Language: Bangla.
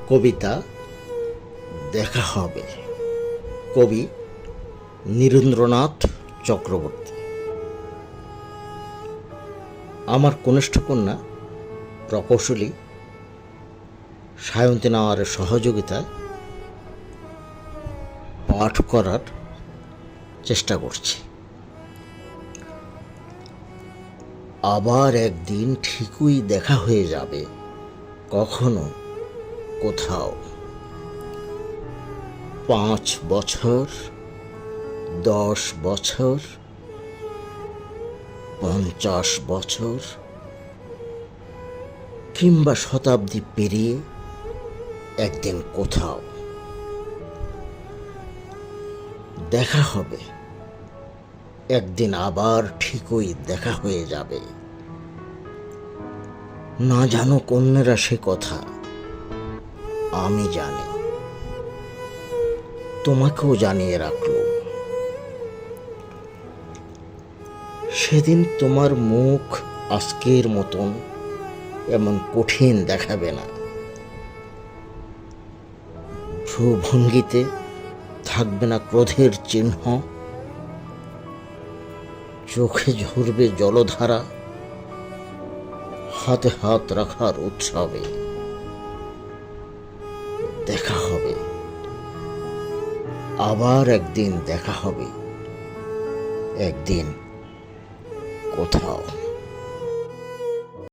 কবিতা দেখা হবে। কবি নীরেন্দ্রনাথ চক্রবর্তী। আমার কনিষ্ঠ কন্যা প্রকৌশলী সায়ন্তী নাওয়ারের সহযোগিতায় পাঠ করার চেষ্টা করছি। আবার একদিন ঠিকই দেখা হয়ে যাবে, কখনো কোথাও। 5 বছর, 10 বছর, 50 বছর কিংবা শতাব্দী পেরিয়ে একদিন কোথাও দেখা হবে। একদিন আবার ঠিকই দেখা হয়ে যাবে। না জানো অন্যেরা সে কথা, আমি জানি, তোমাকেও জানিয়ে রাখলো। সেদিন তোমার মুখ আজকের মতন এমন কঠিন দেখাবে না। ভ্রুভঙ্গিতে থাকবে না ক্রোধের চিহ্ন, চোখে ঝরবে জলধারা, হাতে হাত রাখার উৎসবে। দেখা হবে, আবার একদিন দেখা হবে, একদিন কোথাও।